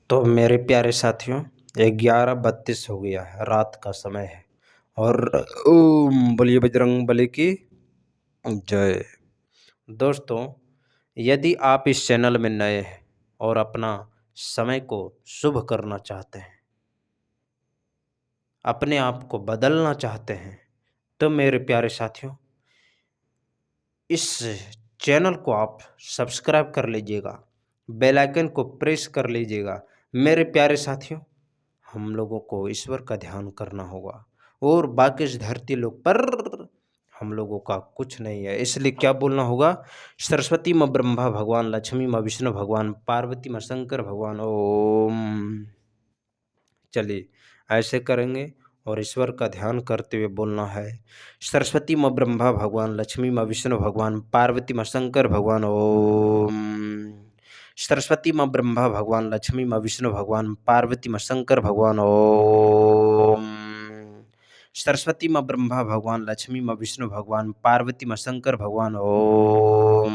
तो मेरे प्यारे साथियों 11:32 हो गया है, रात का समय है और ओम बोलिए बजरंग बली की जय। दोस्तों, यदि आप इस चैनल में नए हैं और अपना समय को शुभ करना चाहते हैं, अपने आप को बदलना चाहते हैं, तो मेरे प्यारे साथियों इस चैनल को आप सब्सक्राइब कर लीजिएगा, बेल आइकन को प्रेस कर लीजिएगा। मेरे प्यारे साथियों, हम लोगों को ईश्वर का ध्यान करना होगा और बाकी इस धरती लोक पर हम लोगों का कुछ नहीं है, इसलिए क्या बोलना होगा? सरस्वती माँ ब्रह्मा भगवान, लक्ष्मी माँ विष्णु भगवान, पार्वती माँ शंकर भगवान, ओम। चलिए ऐसे करेंगे और ईश्वर का ध्यान करते हुए बोलना है। सरस्वती माँ ब्रह्मा भगवान, लक्ष्मी माँ विष्णु भगवान, पार्वती माँ शंकर भगवान, ओम। सरस्वती माँ ब्रह्मा भगवान, लक्ष्मी माँ विष्णु भगवान, पार्वती माँ शंकर भगवान, ओम। सरस्वती माँ ब्रह्मा भगवान, लक्ष्मी माँ विष्णु भगवान, पार्वती माँ शंकर भगवान, ओम।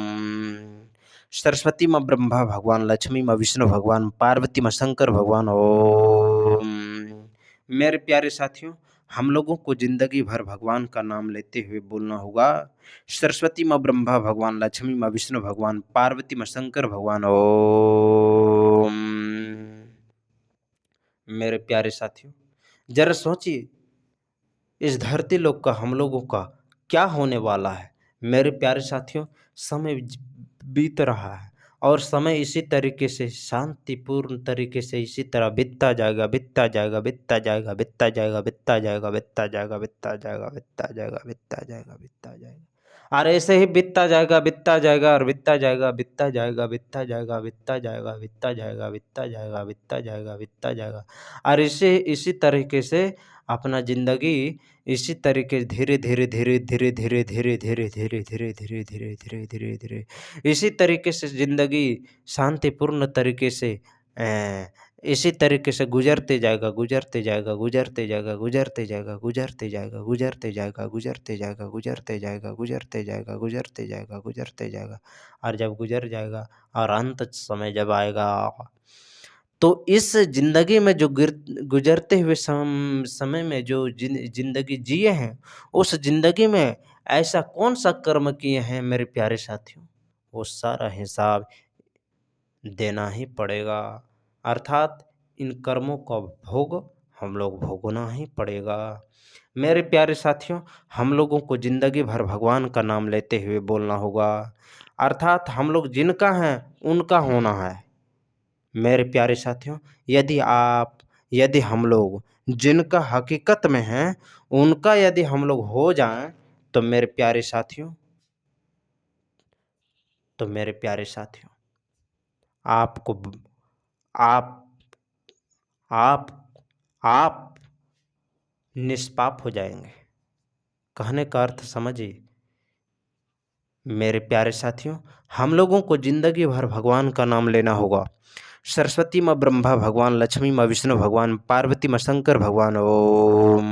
सरस्वती माँ ब्रह्मा भगवान, लक्ष्मी माँ विष्णु भगवान, पार्वती माँ शंकर भगवान, ओम। मेरे प्यारे साथियों, हम लोगों को जिंदगी भर भगवान का नाम लेते हुए बोलना होगा। सरस्वती माँ ब्रह्मा भगवान, लक्ष्मी माँ विष्णु भगवान, पार्वती माँ शंकर भगवान, ओम। मेरे प्यारे साथियों, जरा सोचिए इस धरती लोक का हम लोगों का क्या होने वाला है। मेरे प्यारे साथियों, समय बीत रहा है और समय इसी तरीके से शांतिपूर्ण तरीके से इसी तरह बीतता जाएगा, बीतता जाएगा, बीतता जाएगा, बीतता जाएगा, बीतता जाएगा, बीतता जाएगा, बीतता जाएगा, बीतता जाएगा, बीतता जाएगा, बीतता जाएगा और ऐसे ही बीतता जाएगा, बीतता जाएगा और बीतता जाएगा, बीतता जाएगा, बीतता जाएगा, बीतता जाएगा, बीतता जाएगा, बीतता जाएगा, बीतता जाएगा, बीतता जाएगा और इसी तरीके से अपना ज़िंदगी इसी तरीके धीरे धीरे धीरे धीरे धीरे धीरे धीरे धीरे धीरे धीरे धीरे धीरे धीरे धीरे इसी तरीके से ज़िंदगी शांतिपूर्ण तरीके से इसी तरीके से गुजरते जाएगा, गुजरते जाएगा, गुजरते जाएगा, गुजरते जाएगा, गुजरते जाएगा, गुजरते जाएगा, गुजरते जाएगा, गुजरते जाएगा, गुजरते जाएगा, गुजरते जाएगा, गुजरते जाएगा और जब गुजर जाएगा और अंत समय जब आएगा, तो इस ज़िंदगी में जो गुजरते हुए समय में जो ज़िंदगी जिए हैं, उस ज़िंदगी में ऐसा कौन-सा कर्म किए हैं मेरे प्यारे साथियों, वो सारा हिसाब देना ही पड़ेगा। अर्थात इन कर्मों का भोग हम लोग भोगना ही पड़ेगा। मेरे प्यारे साथियों, हम लोगों को ज़िंदगी भर भगवान का नाम लेते हुए बोलना होगा। अर्थात हम लोग जिनका हैं, उनका होना है। मेरे प्यारे साथियों, यदि हम लोग जिनका हकीकत में हैं, उनका यदि हम लोग हो जाएं, तो मेरे प्यारे साथियों, आपको आप आप आप निष्पाप हो जाएंगे। कहने का अर्थ समझिए मेरे प्यारे साथियों, हम लोगों को जिंदगी भर भगवान का नाम लेना होगा। सरस्वती माँ ब्रह्मा भगवान, लक्ष्मी माँ विष्णु भगवान, पार्वती माँ शंकर भगवान, ओम।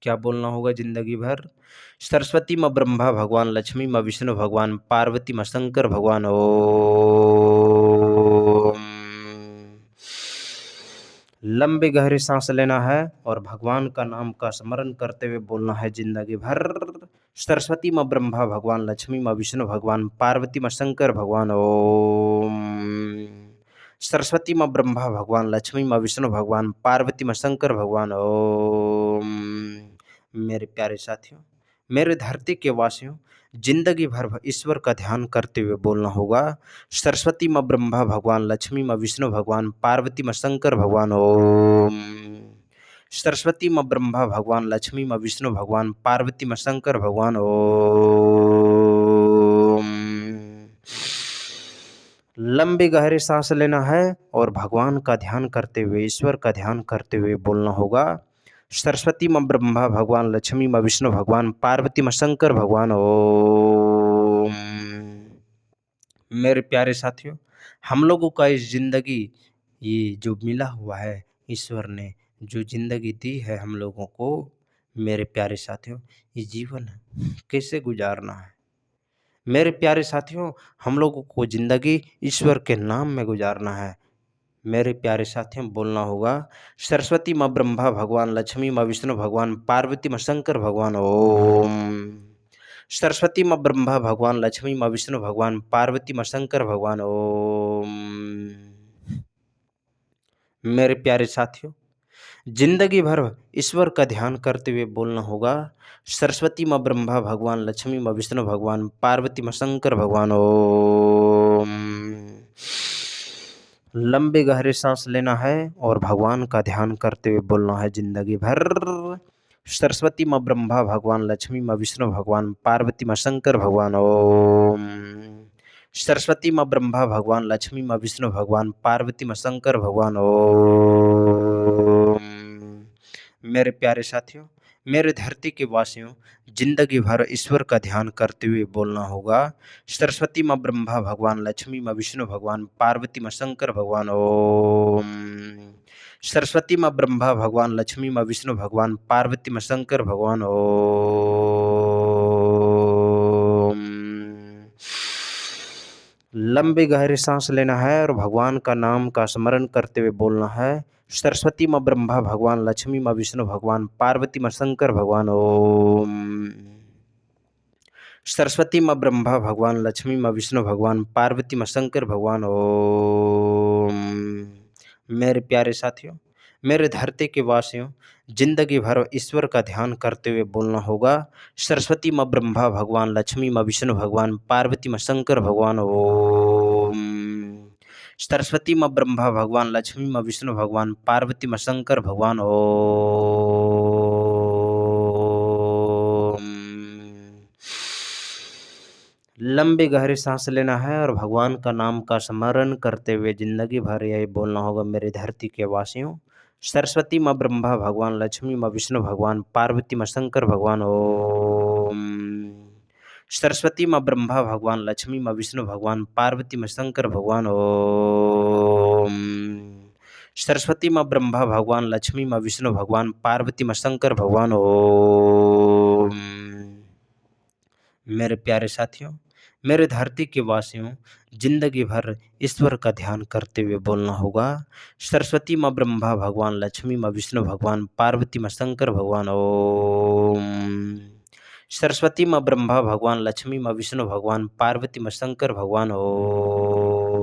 क्या बोलना होगा जिंदगी भर? सरस्वती माँ ब्रह्मा भगवान, लक्ष्मी माँ विष्णु भगवान, पार्वती माँ शंकर भगवान, ओम। लंबी गहरी सांस लेना है और भगवान का नाम का स्मरण करते हुए बोलना है जिंदगी भर। सरस्वती माँ ब्रह्मा भगवान, लक्ष्मी माँ विष्णु भगवान, पार्वती माँ शंकर भगवान, ओम। सरस्वती माँ ब्रह्मा भगवान, लक्ष्मी माँ विष्णु भगवान, पार्वती माँ शंकर भगवान, ओम। मेरे प्यारे साथियों, मेरे धरती के वासियों, जिंदगी भर ईश्वर का ध्यान करते हुए बोलना होगा। सरस्वती माँ ब्रह्मा भगवान, लक्ष्मी माँ विष्णु भगवान, पार्वती माँ शंकर भगवान, ओम। सरस्वती माँ ब्रह्मा भगवान, लक्ष्मी माँ विष्णु भगवान, पार्वती माँ शंकर भगवान, ओम। लंबी गहरी सांस लेना है और भगवान का ध्यान करते हुए, ईश्वर का ध्यान करते हुए बोलना होगा। सरस्वती माँ ब्रह्मा भगवान, लक्ष्मी माँ विष्णु भगवान, पार्वती माँ शंकर भगवान, ओम। मेरे प्यारे साथियों, हम लोगों का इस ज़िंदगी ये जो मिला हुआ है, ईश्वर ने जो ज़िंदगी दी है हम लोगों को, मेरे प्यारे साथियों, ये जीवन कैसे गुजारना है? मेरे प्यारे साथियों, हम लोगों को ज़िंदगी ईश्वर के नाम में गुजारना है। मेरे प्यारे साथियों बोलना होगा सरस्वती माँ ब्रह्मा भगवान लक्ष्मी माँ विष्णु भगवान पार्वती माँ शंकर भगवान ओम। सरस्वती माँ ब्रह्मा भगवान लक्ष्मी माँ विष्णु भगवान पार्वती माँ शंकर भगवान ओम। मेरे प्यारे साथियों जिंदगी भर ईश्वर का ध्यान करते हुए बोलना होगा सरस्वती माँ ब्रह्मा भगवान लक्ष्मी माँ विष्णु भगवान पार्वती माँ शंकर भगवान ओम। लंबे गहरे सांस लेना है और भगवान का ध्यान करते हुए बोलना है जिंदगी भर सरस्वती माँ ब्रह्मा भगवान लक्ष्मी माँ विष्णु भगवान पार्वती माँ शंकर भगवान ओम। सरस्वती माँ ब्रह्मा भगवान लक्ष्मी माँ विष्णु भगवान पार्वती माँ शंकर भगवान ओम। मेरे प्यारे साथियों मेरे धरती के वासियों जिंदगी भर ईश्वर का ध्यान करते हुए बोलना होगा सरस्वती माँ ब्रह्मा भगवान लक्ष्मी माँ विष्णु भगवान पार्वती माँ शंकर भगवान ओम। सरस्वती माँ ब्रह्मा भगवान लक्ष्मी माँ विष्णु भगवान पार्वती माँ शंकर भगवान ओम। लंबे गहरे सांस लेना है और भगवान का नाम का स्मरण करते हुए बोलना है सरस्वती माँ ब्रह्मा भगवान लक्ष्मी माँ विष्णु भगवान पार्वती माँ शंकर भगवान ओम। सरस्वती माँ ब्रह्मा भगवान लक्ष्मी माँ विष्णु भगवान पार्वती माँ शंकर भगवान ओम। मेरे प्यारे साथियों मेरे धरती के वासियों जिंदगी भर ईश्वर का ध्यान करते हुए बोलना होगा सरस्वती माँ ब्रह्मा भगवान लक्ष्मी माँ विष्णु भगवान पार्वती माँ शंकर भगवान ओम। सरस्वती माँ ब्रह्मा भगवान लक्ष्मी माँ विष्णु भगवान पार्वती माँ शंकर भगवान ओम। लंबे गहरे सांस लेना है और भगवान का नाम का स्मरण करते हुए जिंदगी भर यही बोलना होगा मेरे धरती के वासियों सरस्वती माँ ब्रह्मा भगवान लक्ष्मी माँ विष्णु भगवान पार्वती माँ शंकर भगवान ओम। सरस्वती माँ ब्रह्मा भगवान लक्ष्मी माँ विष्णु भगवान पार्वती माँ शंकर भगवान ओम। सरस्वती माँ ब्रह्मा भगवान लक्ष्मी माँ विष्णु भगवान पार्वती माँ शंकर भगवान ओम। मेरे प्यारे साथियों मेरे धरती के वासियों जिंदगी भर ईश्वर का ध्यान करते हुए बोलना होगा सरस्वती माँ ब्रह्मा भगवान लक्ष्मी माँ विष्णु भगवान पार्वती माँ शंकर भगवान ओम। सरस्वती माँ ब्रह्मा भगवान लक्ष्मी माँ विष्णु भगवान पार्वती माँ शंकर भगवान ओम।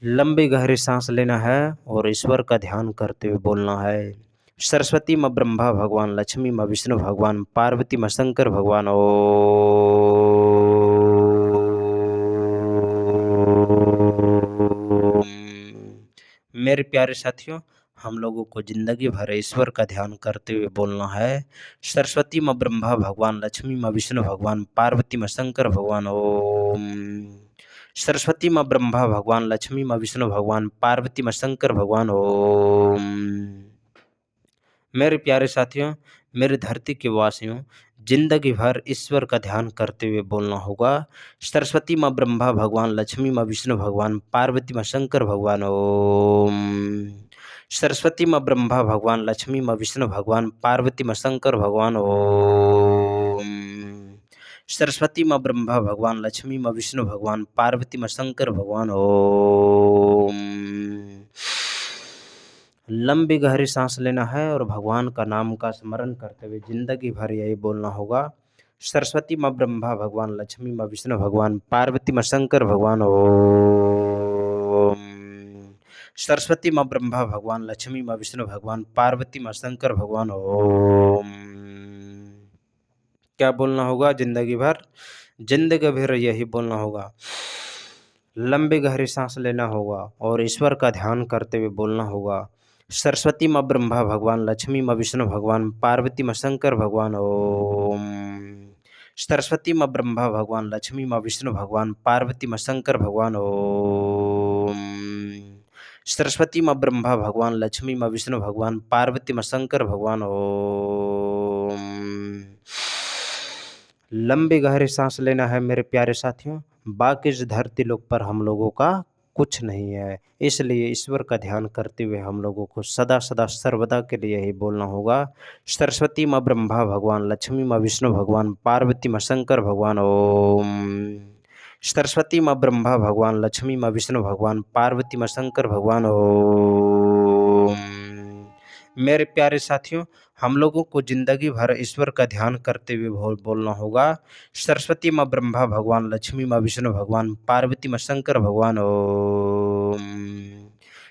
लंबे गहरे सांस लेना है और ईश्वर का ध्यान करते हुए बोलना है सरस्वती माँ ब्रह्मा भगवान लक्ष्मी माँ विष्णु भगवान पार्वती माँ शंकर भगवान ओम। मेरे प्यारे साथियों हम लोगों को जिंदगी भर ईश्वर का ध्यान करते हुए बोलना है सरस्वती माँ ब्रह्मा भगवान लक्ष्मी माँ विष्णु भगवान पार्वती माँ शंकर भगवान ओम। सरस्वती माँ ब्रह्मा भगवान लक्ष्मी माँ विष्णु भगवान पार्वती माँ शंकर भगवान ओम। मेरे प्यारे साथियों मेरे धरती के वासियों जिंदगी भर ईश्वर का ध्यान करते हुए बोलना होगा सरस्वती माँ ब्रह्मा भगवान लक्ष्मी माँ विष्णु भगवान पार्वती माँ शंकर भगवान ओम। सरस्वती माँ ब्रह्मा भगवान लक्ष्मी माँ विष्णु भगवान पार्वती माँ शंकर भगवान ओम। सरस्वती माँ ब्रह्मा भगवान लक्ष्मी माँ विष्णु भगवान पार्वती माँ शंकर भगवान ओम। लंबी गहरी सांस लेना है और भगवान का नाम का स्मरण करते हुए जिंदगी भर यही बोलना होगा सरस्वती माँ ब्रह्मा भगवान लक्ष्मी माँ विष्णु भगवान पार्वती माँ शंकर भगवान ओम। सरस्वती माँ ब्रह्मा भगवान लक्ष्मी माँ विष्णु भगवान पार्वती माँ शंकर भगवान ओम। क्या बोलना होगा जिंदगी भर यही बोलना होगा लंबे गहरे सांस लेना होगा और ईश्वर का ध्यान करते हुए बोलना होगा सरस्वती माँ ब्रह्मा भगवान लक्ष्मी माँ विष्णु भगवान पार्वती माँ शंकर भगवान ओम। सरस्वती माँ ब्रह्मा भगवान लक्ष्मी माँ विष्णु भगवान पार्वती माँ शंकर भगवान ओम। सरस्वती माँ ब्रह्मा भगवान लक्ष्मी माँ विष्णु भगवान पार्वती माँ शंकर भगवान ओम। लंबे गहरे सांस लेना है मेरे प्यारे साथियों बाकी इस धरती लोक पर हम लोगों का कुछ नहीं है इसलिए ईश्वर का ध्यान करते हुए हम लोगों को सदा सदा सर्वदा के लिए ही बोलना होगा सरस्वती माँ ब्रह्मा भगवान लक्ष्मी माँ विष्णु भगवान पार्वती माँ शंकर भगवान ओम। सरस्वती माँ ब्रह्मा भगवान, लक्ष्मी माँ विष्णु भगवान, पार्वती माँ शंकर भगवान। ओम। मेरे प्यारे साथियों, हम लोगों को जिंदगी भर ईश्वर का ध्यान करते हुए बोलना होगा। सरस्वती माँ ब्रह्मा भगवान, लक्ष्मी माँ विष्णु भगवान, पार्वती माँ शंकर भगवान। ओम।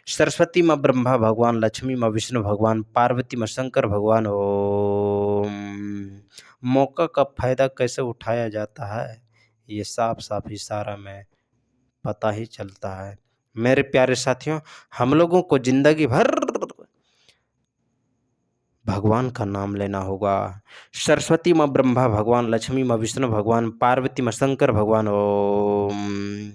सरस्वती माँ ब्रह्मा भगवान, लक्ष्मी माँ विष्णु भगवान, पार्वती माँ शंकर भगवान। ओम। मौका का फायदा कैसे उठाया जाता है, ये साफ साफ इशारा में पता ही चलता है। मेरे प्यारे साथियों, हम लोगों को जिंदगी भर भगवान का नाम लेना होगा। सरस्वती माँ ब्रह्मा भगवान, लक्ष्मी माँ विष्णु भगवान, पार्वती माँ शंकर भगवान। ओम।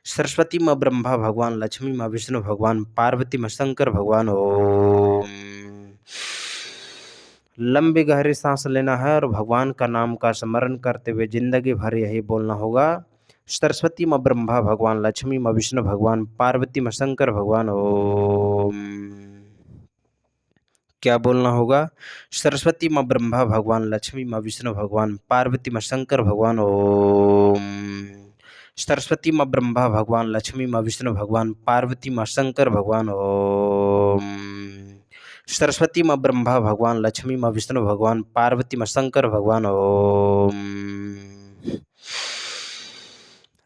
सरस्वती माँ ब्रह्मा भगवान, लक्ष्मी माँ विष्णु भगवान, पार्वती माँ शंकर भगवान। ओम। लंबी गहरी सांस लेना है और भगवान का नाम का स्मरण करते हुए जिंदगी भर यही बोलना होगा। सरस्वती माँ ब्रह्मा भगवान, लक्ष्मी माँ विष्णु भगवान, पार्वती माँ शंकर भगवान। ओम। क्या बोलना होगा? सरस्वती माँ ब्रह्मा भगवान, लक्ष्मी माँ विष्णु भगवान, पार्वती माँ शंकर भगवान। ओम। सरस्वती माँ ब्रह्मा भगवान, लक्ष्मी माँ विष्णु भगवान, पार्वती माँ शंकर भगवान। ओम। सरस्वती माँ ब्रह्मा भगवान, लक्ष्मी माँ विष्णु भगवान, पार्वती माँ शंकर भगवान। ओम।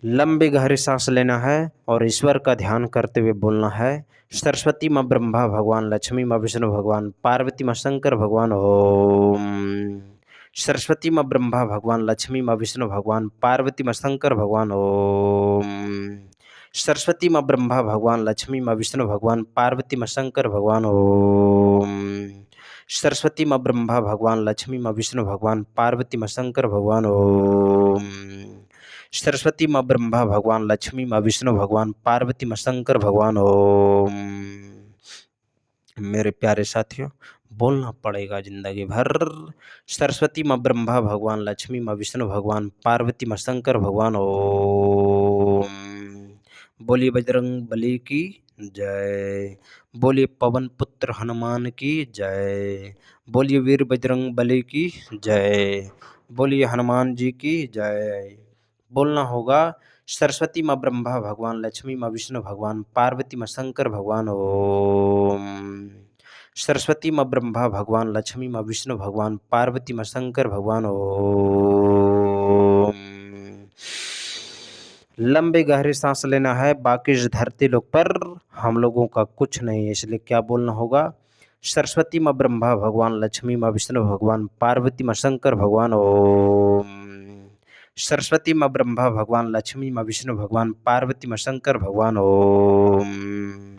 लंबी गहरी सांस लेना है और ईश्वर का ध्यान करते हुए बोलना है। सरस्वती माँ ब्रह्मा भगवान, लक्ष्मी माँ विष्णु भगवान, पार्वती माँ शंकर भगवान। ओम। सरस्वती माँ ब्रह्मा भगवान, लक्ष्मी माँ विष्णु भगवान, पार्वती माँ शंकर भगवान। ओम। सरस्वती माँ ब्रह्मा भगवान, लक्ष्मी माँ विष्णु भगवान, पार्वती माँ शंकर भगवान। ओम। सरस्वती माँ ब्रह्मा भगवान, लक्ष्मी माँ विष्णु भगवान, पार्वती माँ शंकर भगवान। ओम। सरस्वती माँ ब्रह्मा भगवान, लक्ष्मी माँ विष्णु भगवान, पार्वती माँ शंकर भगवान। ओम। मेरे प्यारे साथियों, बोलना पड़ेगा जिंदगी भर। सरस्वती माँ ब्रह्मा भगवान, लक्ष्मी माँ विष्णु भगवान, पार्वती माँ शंकर भगवान। ओम। बोलिए बजरंग बली की जय। बोलिए पवन पुत्र हनुमान की जय। बोलिए वीर बजरंग बली की जय। बोलिए हनुमान जी की जय। बोलना होगा। सरस्वती माँ ब्रह्मा भगवान, लक्ष्मी माँ विष्णु भगवान, पार्वती माँ शंकर भगवान। ओम। सरस्वती माँ ब्रह्मा भगवान, लक्ष्मी माँ विष्णु भगवान, पार्वती माँ शंकर भगवान। ओम। लंबी गहरी सांस लेना है। बाकी इस धरती लोक पर हम लोगों का कुछ नहीं है, इसलिए क्या बोलना होगा? सरस्वती माँ ब्रह्मा भगवान, लक्ष्मी माँ विष्णु भगवान, पार्वती माँ शंकर भगवान। ओम। सरस्वती माँ ब्रह्मा भगवान, लक्ष्मी माँ विष्णु भगवान, पार्वती माँ शंकर भगवान। ओम।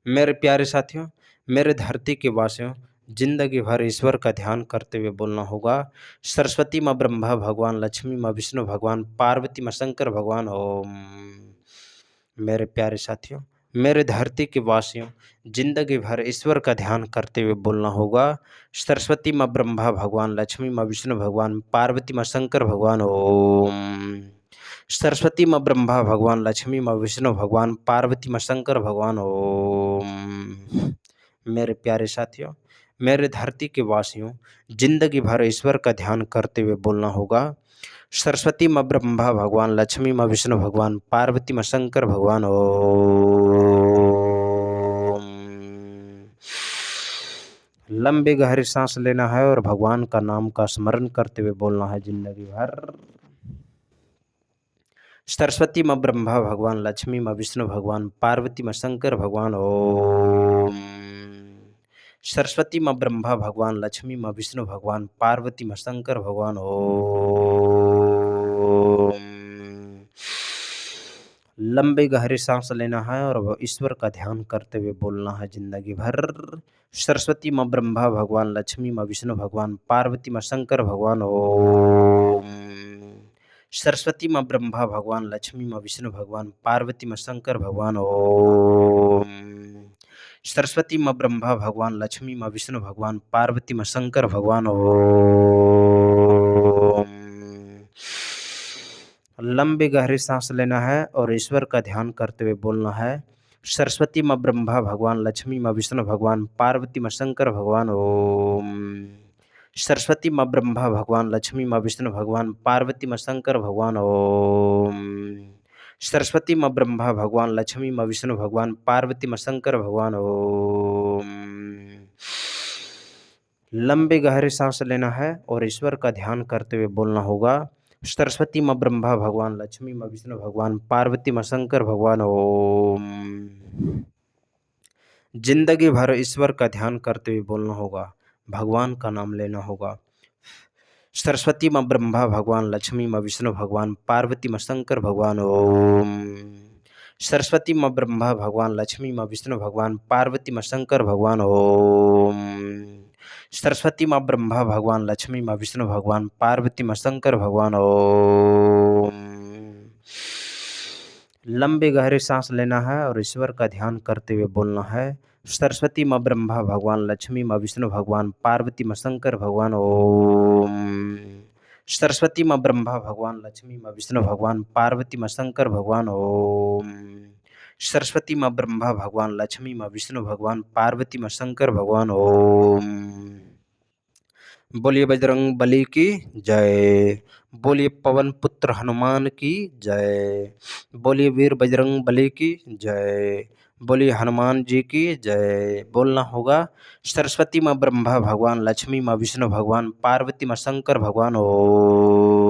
मेरे प्यारे साथियों, मेरे धरती के वासियों, जिंदगी भर ईश्वर का ध्यान करते हुए बोलना होगा। सरस्वती माँ ब्रह्मा भगवान, लक्ष्मी माँ विष्णु भगवान, पार्वती माँ शंकर भगवान। ओम। मेरे प्यारे साथियों, मेरे धरती के वासियों, जिंदगी भर ईश्वर का ध्यान करते हुए बोलना होगा। सरस्वती माँ ब्रह्मा भगवान, लक्ष्मी माँ विष्णु भगवान, पार्वती माँ शंकर भगवान। ओम। सरस्वती माँ ब्रह्मा भगवान, लक्ष्मी माँ विष्णु भगवान, पार्वती माँ शंकर भगवान। ओम। मेरे प्यारे साथियों, मेरे धरती के वासियों, जिंदगी भर ईश्वर का ध्यान करते हुए बोलना होगा। सरस्वती माँ ब्रह्मा भगवान, लक्ष्मी माँ विष्णु भगवान, पार्वती माँ शंकर भगवान। ओम। लंबी गहरी सांस लेना है और भगवान का नाम का स्मरण करते हुए बोलना है जिंदगी भर। सरस्वती माँ ब्रह्मा भगवान, लक्ष्मी माँ विष्णु भगवान, पार्वती माँ शंकर भगवान। ओम। सरस्वती माँ ब्रह्मा भगवान, लक्ष्मी माँ विष्णु भगवान, पार्वती माँ शंकर भगवान। ओम। लंबी गहरी सांस लेना है और वह ईश्वर का ध्यान करते हुए बोलना है जिंदगी भर। सरस्वती माँ ब्रह्मा भगवान, लक्ष्मी माँ विष्णु भगवान, पार्वती माँ शंकर भगवान। ओम। सरस्वती माँ ब्रह्मा भगवान, लक्ष्मी माँ विष्णु भगवान, पार्वती माँ शंकर भगवान। ओम। सरस्वती माँ ब्रह्मा भगवान, लक्ष्मी माँ विष्णु भगवान, पार्वती माँ शंकर भगवान। ओम। लंबी गहरी सांस लेना है और ईश्वर का ध्यान करते हुए बोलना है। सरस्वती माँ ब्रह्मा भगवान, लक्ष्मी माँ विष्णु भगवान, पार्वती माँ शंकर भगवान। ओम। सरस्वती माँ ब्रह्मा भगवान, लक्ष्मी माँ विष्णु भगवान, पार्वती माँ शंकर भगवान ओम। सरस्वती माँ ब्रह्मा भगवान, लक्ष्मी माँ विष्णु भगवान, पार्वती माँ शंकर भगवान ओम। लंबे गहरे सांस लेना है और ईश्वर का ध्यान करते हुए बोलना होगा। सरस्वती माँ ब्रह्मा भगवान, लक्ष्मी माँ विष्णु भगवान, पार्वती माँ शंकर भगवान ओम। जिंदगी भर ईश्वर का ध्यान करते हुए बोलना होगा, भगवान का नाम लेना होगा। सरस्वती माँ ब्रह्मा भगवान, लक्ष्मी माँ विष्णु भगवान, पार्वती माँ शंकर भगवान ओम। सरस्वती माँ ब्रह्मा भगवान, लक्ष्मी माँ विष्णु भगवान, पार्वती माँ शंकर भगवान ओम। सरस्वती माँ ब्रह्मा भगवान, लक्ष्मी माँ विष्णु भगवान, पार्वती माँ शंकर भगवान ओम। लंबे गहरे सांस लेना है और ईश्वर का ध्यान करते हुए बोलना है। सरस्वती माँ ब्रह्मा भगवान, लक्ष्मी माँ विष्णु भगवान, पार्वती माँ शंकर भगवान ओम। सरस्वती माँ ब्रह्मा भगवान, लक्ष्मी माँ विष्णु भगवान, पार्वती माँ शंकर भगवान ओम। सरस्वती माँ ब्रह्मा भगवान, लक्ष्मी माँ विष्णु भगवान, पार्वती माँ शंकर भगवान ओम। बोलिए बजरंग बली की जय। बोलिए पवन पुत्र हनुमान की जय। बोलिए वीर बजरंग बली की जय। बोलिए हनुमान जी की जय। बोलना होगा सरस्वती माँ ब्रह्मा भगवान, लक्ष्मी माँ विष्णु भगवान, पार्वती माँ शंकर भगवान ओम।